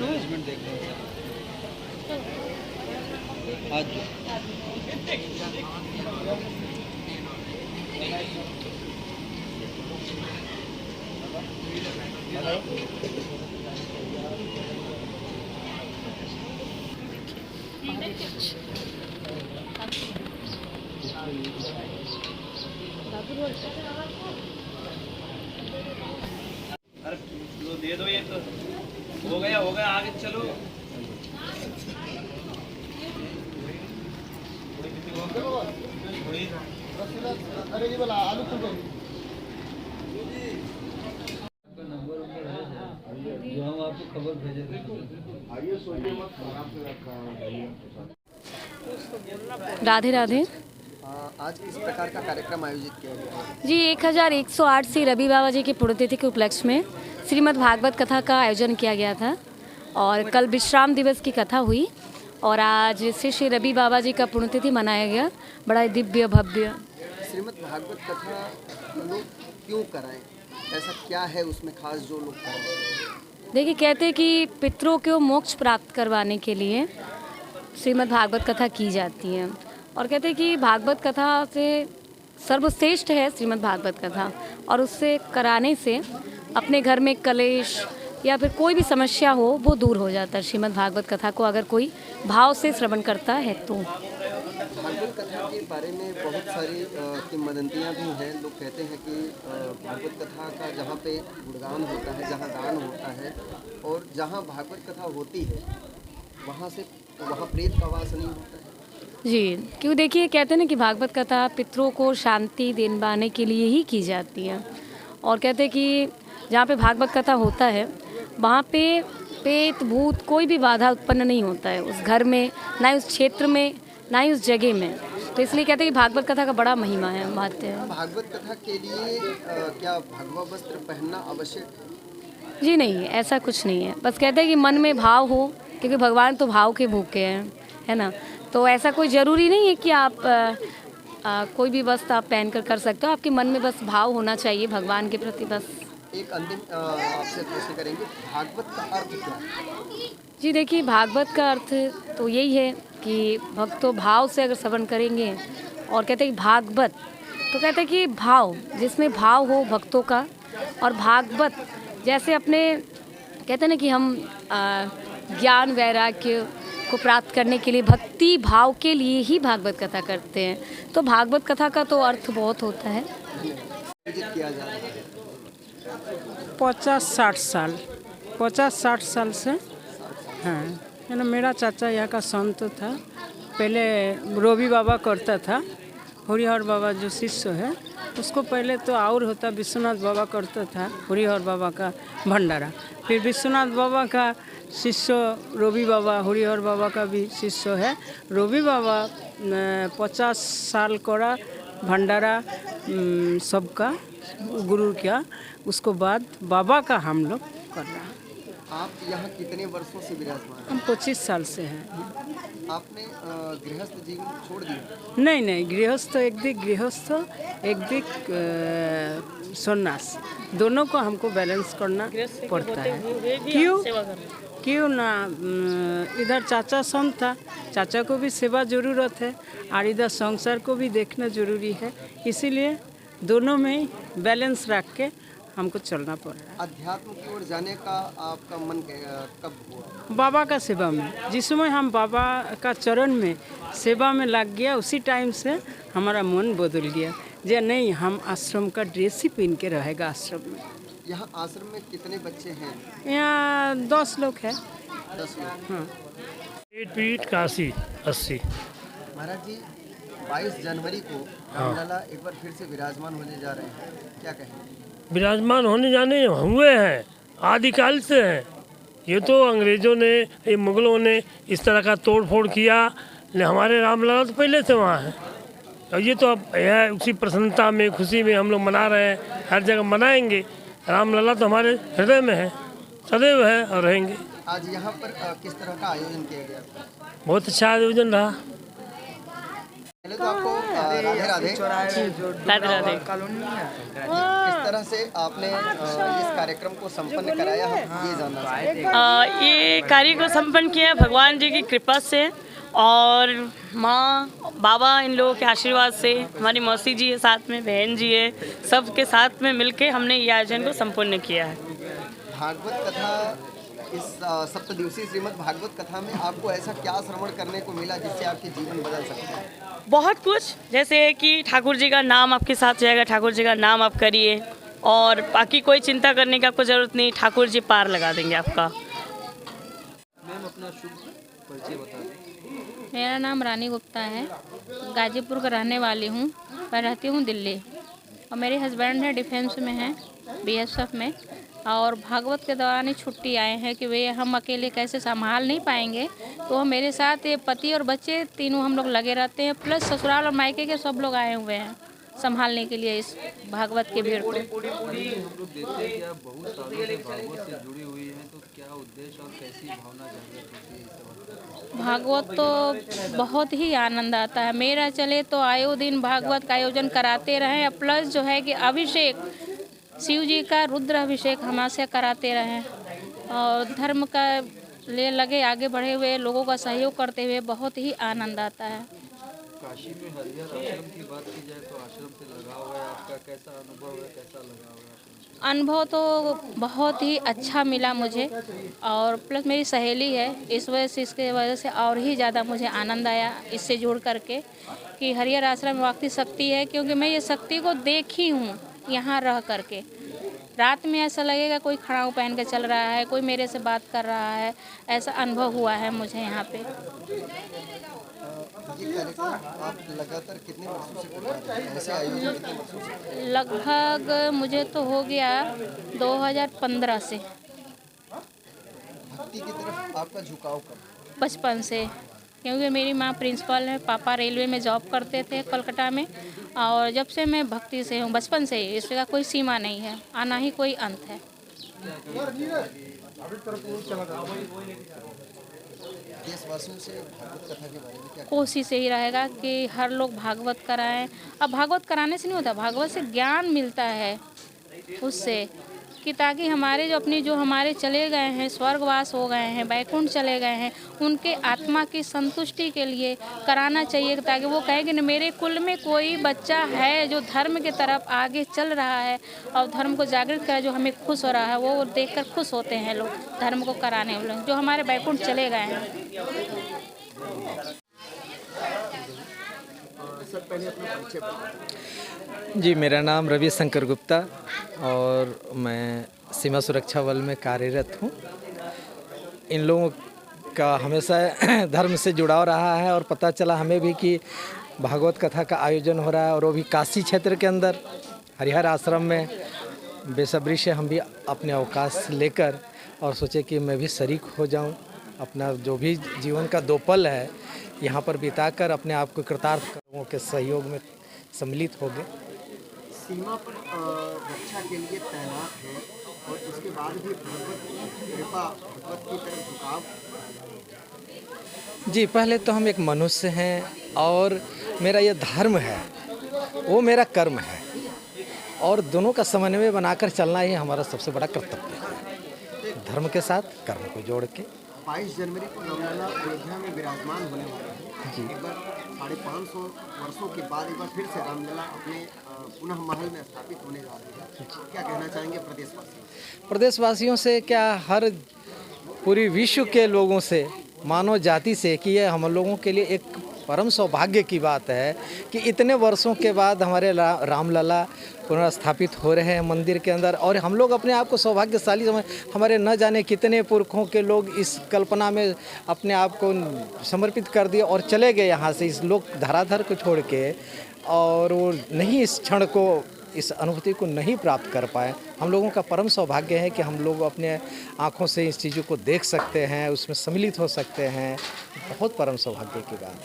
Management देख रहे हैं आज। अरे लो दे दो, ये तो हो गया आगे चलो। अरे ये वाला आलू तो नंबर जो हम आपको खबर भेजे थे। आइए सोइए मत, आराम से रखा है। राधे राधे। आज किस प्रकार का कार्यक्रम आयोजित किया गया है? जी 1108 से रवि बाबा जी की पुण्यतिथि के उपलक्ष्य में श्रीमद् भागवत कथा का आयोजन किया गया था और कल विश्राम दिवस की कथा हुई और आज श्री रवि बाबा जी का पुण्यतिथि मनाया गया। बड़ा दिव्य भव्य। श्रीमद् भागवत कथा लोग क्यों कराएं? ऐसा क्या है उसमें खास जो लोग कराएं? देखिए, कहते हैं कि पितरों को मोक्ष प्राप्त करवाने के लिए श्रीमद् भागवत कथा की जाती है और कहते हैं कि भागवत कथा से सर्वश्रेष्ठ है श्रीमद् भागवत कथा और उससे कराने से अपने घर में कलेश या फिर कोई भी समस्या हो वो दूर हो जाता है। श्रीमद् भागवत कथा को अगर कोई भाव से श्रवण करता है तो। भागवत कथा के बारे में बहुत सारी किंवदंतियाँ भी हैं। लोग कहते हैं कि भागवत कथा का जहाँ पे गुणगान होता है, जहाँ गान होता है और जहाँ भागवत कथा होती है वहाँ प्रेत का वास नहीं होता है। जी, क्यों देखिए, कहते हैं ना कि भागवत कथा पितरों को शांति दिलवाने के लिए ही की जाती है और कहते हैं कि जहाँ पे भागवत कथा होता है वहाँ पे पेट भूत कोई भी बाधा उत्पन्न नहीं होता है उस घर में, ना ही उस क्षेत्र में, ना ही उस जगह में। तो इसलिए कहते हैं कि भागवत कथा का बड़ा महिमा है, महत्व है। भागवत कथा के लिए क्या भगवा वस्त्र पहनना आवश्यक है? जी नहीं, ऐसा कुछ नहीं है। बस कहते हैं कि मन में भाव हो, क्योंकि भगवान तो भाव के भूखे हैं, है ना। तो ऐसा कोई ज़रूरी नहीं है कि आप कोई भी वस्त्र आप पहन कर सकते हो। आपके मन में बस भाव होना चाहिए भगवान के प्रति। बस एक अंतिम आपसे प्रश्न करेंगे, भागवत का अर्थ क्या है? जी देखिए, भागवत का अर्थ तो यही है कि भक्तों भाव से अगर श्रवण करेंगे और कहते हैं कि भागवत तो कहते हैं कि भाव, जिसमें भाव हो भक्तों का। और भागवत जैसे अपने कहते हैं ना कि हम ज्ञान वैराग्य को प्राप्त करने के लिए भक्ति भाव के लिए ही भागवत कथा करते हैं। तो भागवत कथा का तो अर्थ बहुत होता है। किया जा रहा है 50-60 साल से। हाँ, है ना। मेरा चाचा यहाँ का संत था, पहले रवि बाबा करता था। हरिहर बाबा जो शिष्य है उसको पहले तो और होता, विश्वनाथ बाबा करता था हरिहर बाबा का भंडारा। फिर विश्वनाथ बाबा का शिष्य रवि बाबा, हरिहर बाबा का भी शिष्य है। रवि बाबा 50 साल करा भंडारा सबका गुरु क्या, उसको बाद बाबा का हम लोग कर रहा है। आप यहाँ कितने वर्षों से विराजमान हैं? हम 25 साल से हैं। आपने गृहस्थ जीवन छोड़ दिया? नहीं, गृहस्थ एक दिक गृहस्थ, एक दिक सन्यास, दोनों को हमको बैलेंस करना पड़ता है। क्यों ना, इधर चाचा संत था, चाचा को भी सेवा ज़रूरत है और इधर संसार को भी देखना ज़रूरी है। इसीलिए दोनों में बैलेंस रख के हमको चलना पड़ रहा है। अध्यात्म की ओर जाने का आपका मन कब हुआ? बाबा का सेवा में, जिस समय हम बाबा का चरण में सेवा में लग गया, उसी टाइम से हमारा मन बदल गया। जे नहीं, हम आश्रम का ड्रेस ही पहन के रहेगा आश्रम में। यहाँ आश्रम में कितने बच्चे हैं? यहाँ 10 लोग हैं। 10 लोग। हाँ। पीठ काशी 80। महाराज जी, 22 जनवरी को रामलला एक बार फिर से विराजमान होने जा रहे हैं, क्या कहेंगे? विराजमान होने जाने हुए हैं, आदिकाल से हैं। ये तो अंग्रेज़ों ने, ये मुग़लों ने इस तरह का तोड़ फोड़ किया, हमारे रामलला तो पहले से वहाँ है और ये तो अब यह उसी प्रसन्नता में, खुशी में हम लोग मना रहे हैं। हर जगह मनाएंगे। रामलला तो हमारे हृदय में है, सदैव है और रहेंगे। आज यहाँ पर किस तरह का आयोजन किया गया? बहुत अच्छा आयोजन रहा। पहले तो आपको राधे राधे। राधे राधे। किस तरह से आपने इस कार्यक्रम को संपन्न कराया, हम ये जानना चाहते हैं। ये कार्य को संपन्न किया भगवान जी की कृपा से और माँ बाबा इन लोगों के आशीर्वाद से, हमारी मौसी जी है साथ में, बहन जी है, सबके साथ में मिलके हमने ये आयोजन को संपन्न किया है। भागवत कथा, इस सप्तदिवसीय श्रीमद् भागवत कथा में आपको ऐसा क्या श्रवण करने को मिला जिससे आपके जीवन बदल सकता है? बहुत कुछ, जैसे कि ठाकुर जी का नाम आपके साथ जाएगा, ठाकुर जी का नाम आप करिए और बाकी कोई चिंता करने की आपको ज़रूरत नहीं, ठाकुर जी पार लगा देंगे आपका। मैम अपना शुभ परिचय बता दें। मेरा नाम रानी गुप्ता है, गाजीपुर का रहने वाली हूँ। मैं रहती हूँ दिल्ली और मेरे हस्बैंड है डिफेंस में हैं, बीएसएफ में। और भागवत के दौरान ही छुट्टी आए हैं कि वे हम अकेले कैसे संभाल नहीं पाएंगे, तो मेरे साथ ये पति और बच्चे तीनों हम लोग लगे रहते हैं, प्लस ससुराल और मायके के सब लोग आए हुए हैं संभालने के लिए इस भागवत के भीड़ को। हम लोग देखते हैं कि आप बहुत सालों से भागवत से जुड़ी हुई हैं, तो क्या उद्देश्य और कैसी भावना जागृत होती है? भागवत तो बहुत ही आनंद आता है। मेरा चले तो आयो दिन भागवत का आयोजन कराते रहें, प्लस जो है कि अभिषेक शिव जी का रुद्र अभिषेक हमारे कराते रहें और धर्म का ले लगे आगे बढ़े हुए लोगों का सहयोग करते हुए बहुत ही आनंद आता है। काशी में हरिहर आश्रम की बात की जाए तो आश्रम से लगाव है आपका, कैसा अनुभव है, कैसा लगाव है आपको? अनुभव तो बहुत ही अच्छा मिला मुझे और प्लस मेरी सहेली है, इस वजह से इसके वजह से और ही ज़्यादा मुझे आनंद आया इससे जुड़ करके कि हरिहर आश्रम में वाकई शक्ति है, क्योंकि मैं ये शक्ति को देखी हूँ यहाँ रह करके। रात में ऐसा लगेगा कोई खड़ाऊ पहन के चल रहा है, कोई मेरे से बात कर रहा है, ऐसा अनुभव हुआ है मुझे यहाँ पे। ये कार्यक्रम आप लगातार कितने वर्षों से कर रहे हैं? ऐसे आयोजन कितने वर्षों से? लगभग मुझे तो हो गया 2015 से। भक्ति की तरफ आपका झुकाव कब? बचपन से, क्योंकि मेरी माँ प्रिंसिपल है, पापा रेलवे में जॉब करते थे कोलकाता में, और जब से मैं भक्ति से हूँ बचपन से ही, इसका कोई सीमा नहीं है, आना ही कोई अंत है। देशवासियों से भागवत कथा के बारे में क्या? कोशिश यही रहेगा कि हर लोग भागवत कराएं। अब भागवत कराने से नहीं होता, भागवत से ज्ञान मिलता है उससे, कि ताकि हमारे जो हमारे चले गए हैं, स्वर्गवास हो गए हैं, बैकुंठ चले गए हैं, उनके आत्मा की संतुष्टि के लिए कराना चाहिए, ताकि वो कहें कि मेरे कुल में कोई बच्चा है जो धर्म की तरफ आगे चल रहा है और धर्म को जागृत करे, जो हमें खुश हो रहा है। वो देखकर खुश होते हैं लोग धर्म को कराने वाले जो हमारे बैकुंठ चले गए हैं। सर पहले अपना परिचय बताएं। जी, मेरा नाम रविशंकर गुप्ता और मैं सीमा सुरक्षा बल में कार्यरत हूँ। इन लोगों का हमेशा धर्म से जुड़ाव रहा है और पता चला हमें भी कि भागवत कथा का आयोजन हो रहा है, और वो भी काशी क्षेत्र के अंदर हरिहर आश्रम में। बेसब्री से हम भी अपने अवकाश लेकर और सोचे कि मैं भी शरीक हो जाऊँ, अपना जो भी जीवन का 2 पल है यहाँ पर बिताकर अपने आप को कृतार्थ कर्मों के सहयोग में सम्मिलित हो गए। सीमा पर रक्षा के लिए तैनात है और उसके बाद भी भगवत की कृपा, भगवत की तरफ झुकाव। जी, पहले तो हम एक मनुष्य हैं और मेरा ये धर्म है, वो मेरा कर्म है, और दोनों का समन्वय बनाकर चलना ही हमारा सबसे बड़ा कर्तव्य है, धर्म के साथ कर्म को जोड़ के। 22 जनवरी को रामलला अयोध्या में विराजमान होने वाला है जी। एक बार 550 वर्षों के बाद एक बार फिर से रामलला अपने पुनः महल में स्थापित होने जा रही है। क्या कहना चाहेंगे प्रदेशवासियों? प्रदेशवासियों से क्या, हर पूरी विश्व के लोगों से, मानव जाति से, कि यह हम लोगों के लिए एक परम सौभाग्य की बात है कि इतने वर्षों के बाद हमारे रामलला पुनर्स्थापित हो रहे हैं मंदिर के अंदर, और हम लोग अपने आप को सौभाग्यशाली समझ, हमारे न जाने कितने पुरखों के लोग इस कल्पना में अपने आप को समर्पित कर दिए और चले गए यहाँ से, इस लोक धराधर को छोड़ के, और वो नहीं इस क्षण को, इस अनुभूति को नहीं प्राप्त कर पाए। हम लोगों का परम सौभाग्य है कि हम लोग अपने आँखों से इस चीज़ों को देख सकते हैं, उसमें सम्मिलित हो सकते हैं। बहुत परम सौभाग्य की बात।